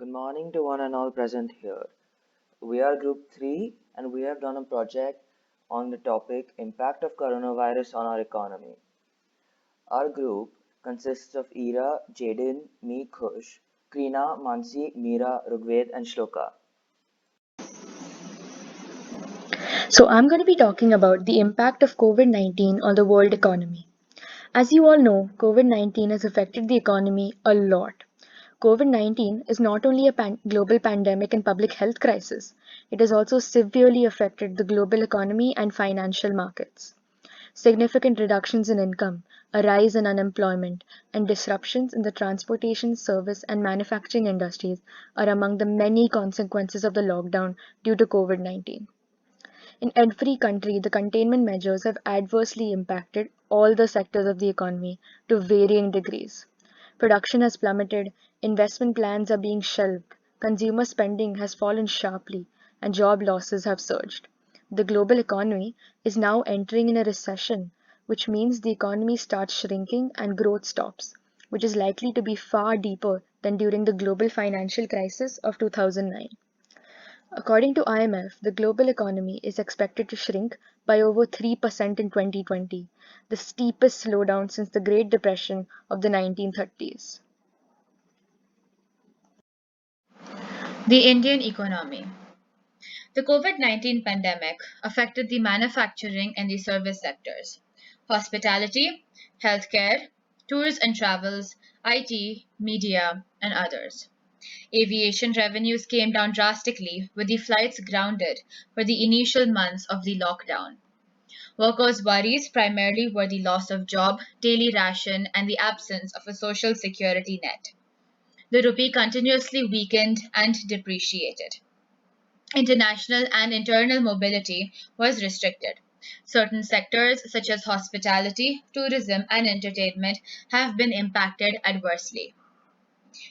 Good morning to one and all present here. We are Group 3 and we have done a project on the topic Impact of Coronavirus on Our Economy. Our group consists of Ira, Jaden, me, Khush, Krina, Mansi, Meera, Rugved, and Shloka. So, I'm going to be talking about the impact of COVID 19 on the world economy. As you all know, COVID 19 has affected the economy a lot. COVID 19 is not only a global pandemic and public health crisis, it has also severely affected the global economy and financial markets. Significant reductions in income, a rise in unemployment, and disruptions in the transportation, service, and manufacturing industries are among the many consequences of the lockdown due to COVID 19. In every country, the containment measures have adversely impacted all the sectors of the economy to varying degrees. Production has plummeted, investment plans are being shelved, consumer spending has fallen sharply, and job losses have surged. The global economy is now entering in a recession, which means the economy starts shrinking and growth stops, which is likely to be far deeper than during the global financial crisis of 2009. According to IMF, the global economy is expected to shrink by over 3% in 2020, the steepest slowdown since the Great Depression of the 1930s. The Indian economy. The COVID 19 pandemic affected the manufacturing and the service sectors, hospitality, healthcare, tours and travels, IT, media, and others. Aviation revenues came down drastically with the flights grounded for the initial months of the lockdown. Workers' worries primarily were the loss of job, daily ration, and the absence of a social security net. The rupee continuously weakened and depreciated. International and internal mobility was restricted. Certain sectors, such as hospitality, tourism, and entertainment, have been impacted adversely.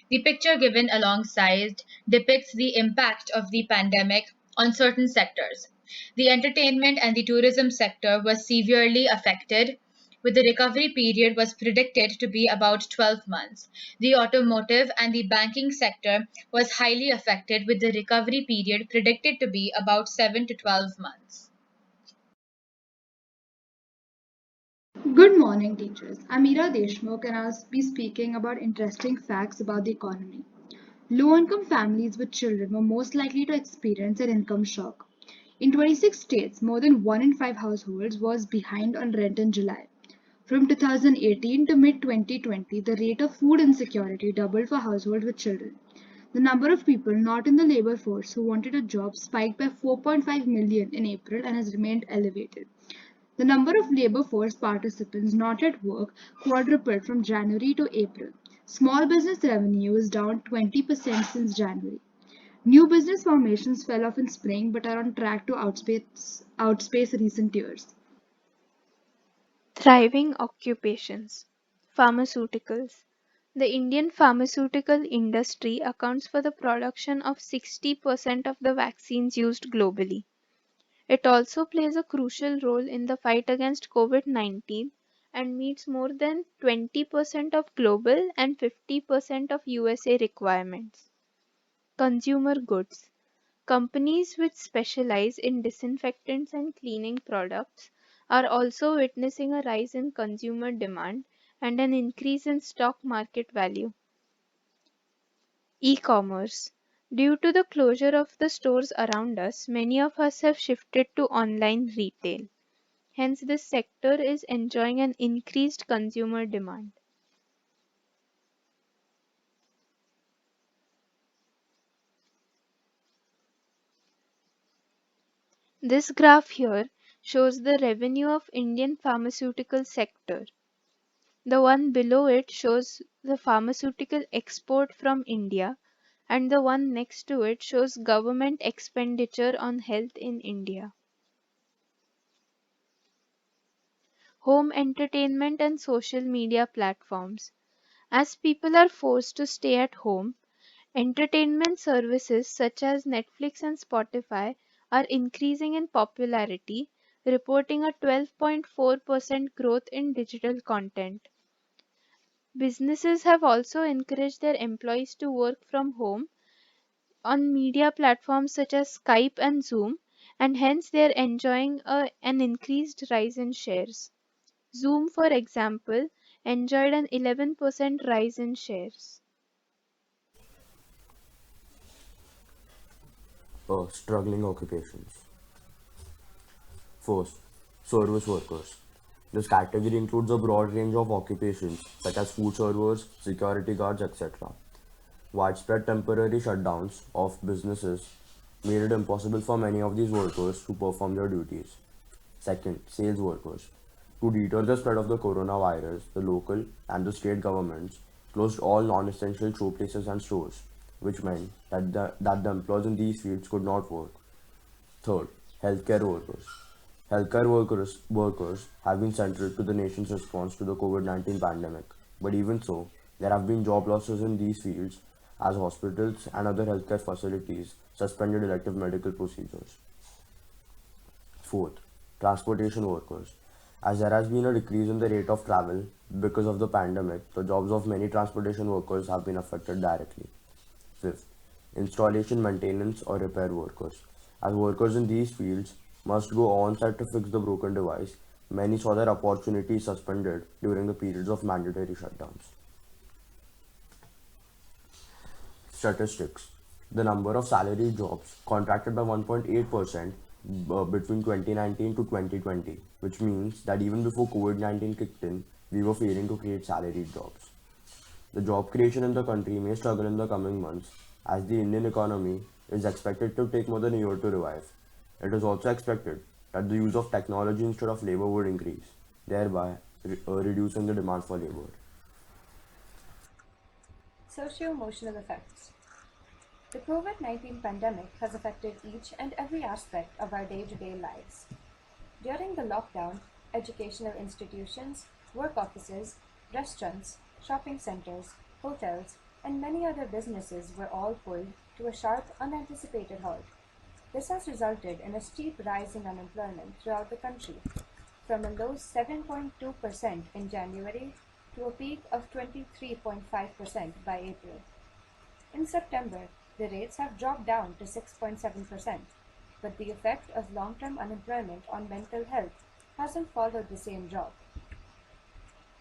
The picture given alongside depicts the impact of the pandemic on certain sectors. The entertainment and the tourism sector was severely affected, with the recovery period was predicted to be about 12 months. The automotive and the banking sector was highly affected, with the recovery period predicted to be about 7 to 12 months. Good morning, teachers. I'm Ira Deshmukh, and I'll be speaking about interesting facts about the economy. Low income families with children were most likely to experience an income shock. In 26 states, more than 1 in 5 households was behind on rent in July. From 2018 to mid 2020, the rate of food insecurity doubled for households with children. The number of people not in the labor force who wanted a job spiked by 4.5 million in April and has remained elevated. The number of labor force participants not at work quadrupled from January to April. Small business revenue is down 20% since January. New business formations fell off in spring but are on track to outspace recent years. Thriving occupations. Pharmaceuticals. The Indian pharmaceutical industry accounts for the production of 60% of the vaccines used globally. It also plays a crucial role in the fight against COVID 19 and meets more than 20% of global and 50% of USA requirements. Consumer goods. Companies which specialize in disinfectants and cleaning products are also witnessing a rise in consumer demand and an increase in stock market value. E-commerce. Due to the closure of the stores around us, many of us have shifted to online retail. Hence, this sector is enjoying an increased consumer demand. This graph here shows the revenue of Indian pharmaceutical sector. The one below it shows the pharmaceutical export from India, and the one next to it shows government expenditure on health in India. Home entertainment and social media platforms. As people are forced to stay at home, entertainment services such as Netflix and Spotify are increasing in popularity, reporting a 12.4% growth in digital content. Businesses have also encouraged their employees to work from home, on media platforms such as Skype and Zoom, and hence they are enjoying an increased rise in shares. Zoom, for example, enjoyed an 11% rise in shares. Struggling occupations. First, service workers. This category includes a broad range of occupations such as food servers, security guards, etc. Widespread temporary shutdowns of businesses made it impossible for many of these workers to perform their duties. Second, sales workers. To deter the spread of the coronavirus, the local and the state governments closed all non essential showplaces and stores, which meant that the employees in these fields could not work. Third, healthcare workers. Healthcare workers have been central to the nation's response to the COVID 19 pandemic. But even so, there have been job losses in these fields as hospitals and other healthcare facilities suspended elective medical procedures. Fourth, transportation workers. As there has been a decrease in the rate of travel because of the pandemic, the jobs of many transportation workers have been affected directly. Fifth, installation, maintenance, or repair workers. As workers in these fields must go on site to fix the broken device, many saw their opportunities suspended during the periods of mandatory shutdowns. Statistics. The number of salary jobs contracted by 1.8% between 2019 to 2020, which means that even before COVID 19 kicked in, we were failing to create salaried jobs. The job creation in the country may struggle in the coming months as the Indian economy is expected to take more than a year to revive. It is also expected that the use of technology instead of labor would increase, thereby reducing the demand for labor. Socio-emotional effects. The COVID-19 pandemic has affected each and every aspect of our day-to-day lives. During the lockdown, educational institutions, work offices, restaurants, shopping centers, hotels, and many other businesses were all pulled to a sharp, unanticipated halt. This has resulted in a steep rise in unemployment throughout the country, from a low 7.2% in January to a peak of 23.5% by April. In September, the rates have dropped down to 6.7%, but the effect of long-term unemployment on mental health hasn't followed the same drop.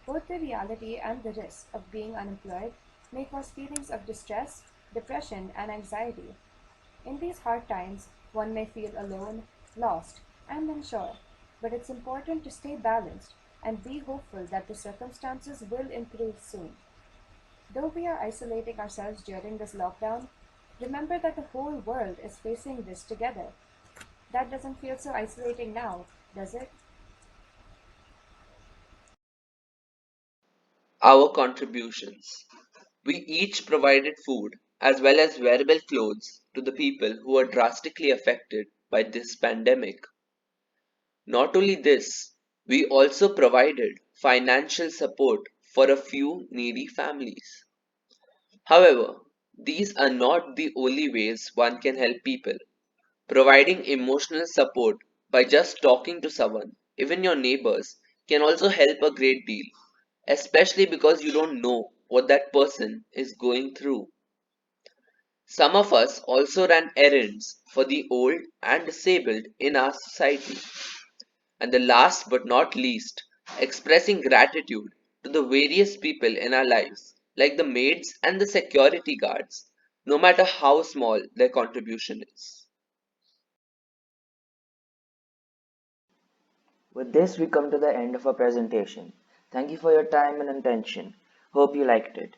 Both the reality and the risk of being unemployed may cause feelings of distress, depression, and anxiety. In these hard times, one may feel alone, lost, and unsure, but it's important to stay balanced and be hopeful that the circumstances will improve soon. Though we are isolating ourselves during this lockdown, remember that the whole world is facing this together. That doesn't feel so isolating now, does it? Our contributions. We each provided food as well as wearable clothes to the people who are drastically affected by this pandemic. Not only this, we also provided financial support for a few needy families. However, these are not the only ways one can help people. Providing emotional support by just talking to someone, even your neighbors, can also help a great deal, especially because you don't know what that person is going through. Some of us also ran errands for the old and disabled in our society. And the last but not least, expressing gratitude to the various people in our lives, like the maids and the security guards, no matter how small their contribution is. With this, we come to the end of our presentation. Thank you for your time and attention. Hope you liked it.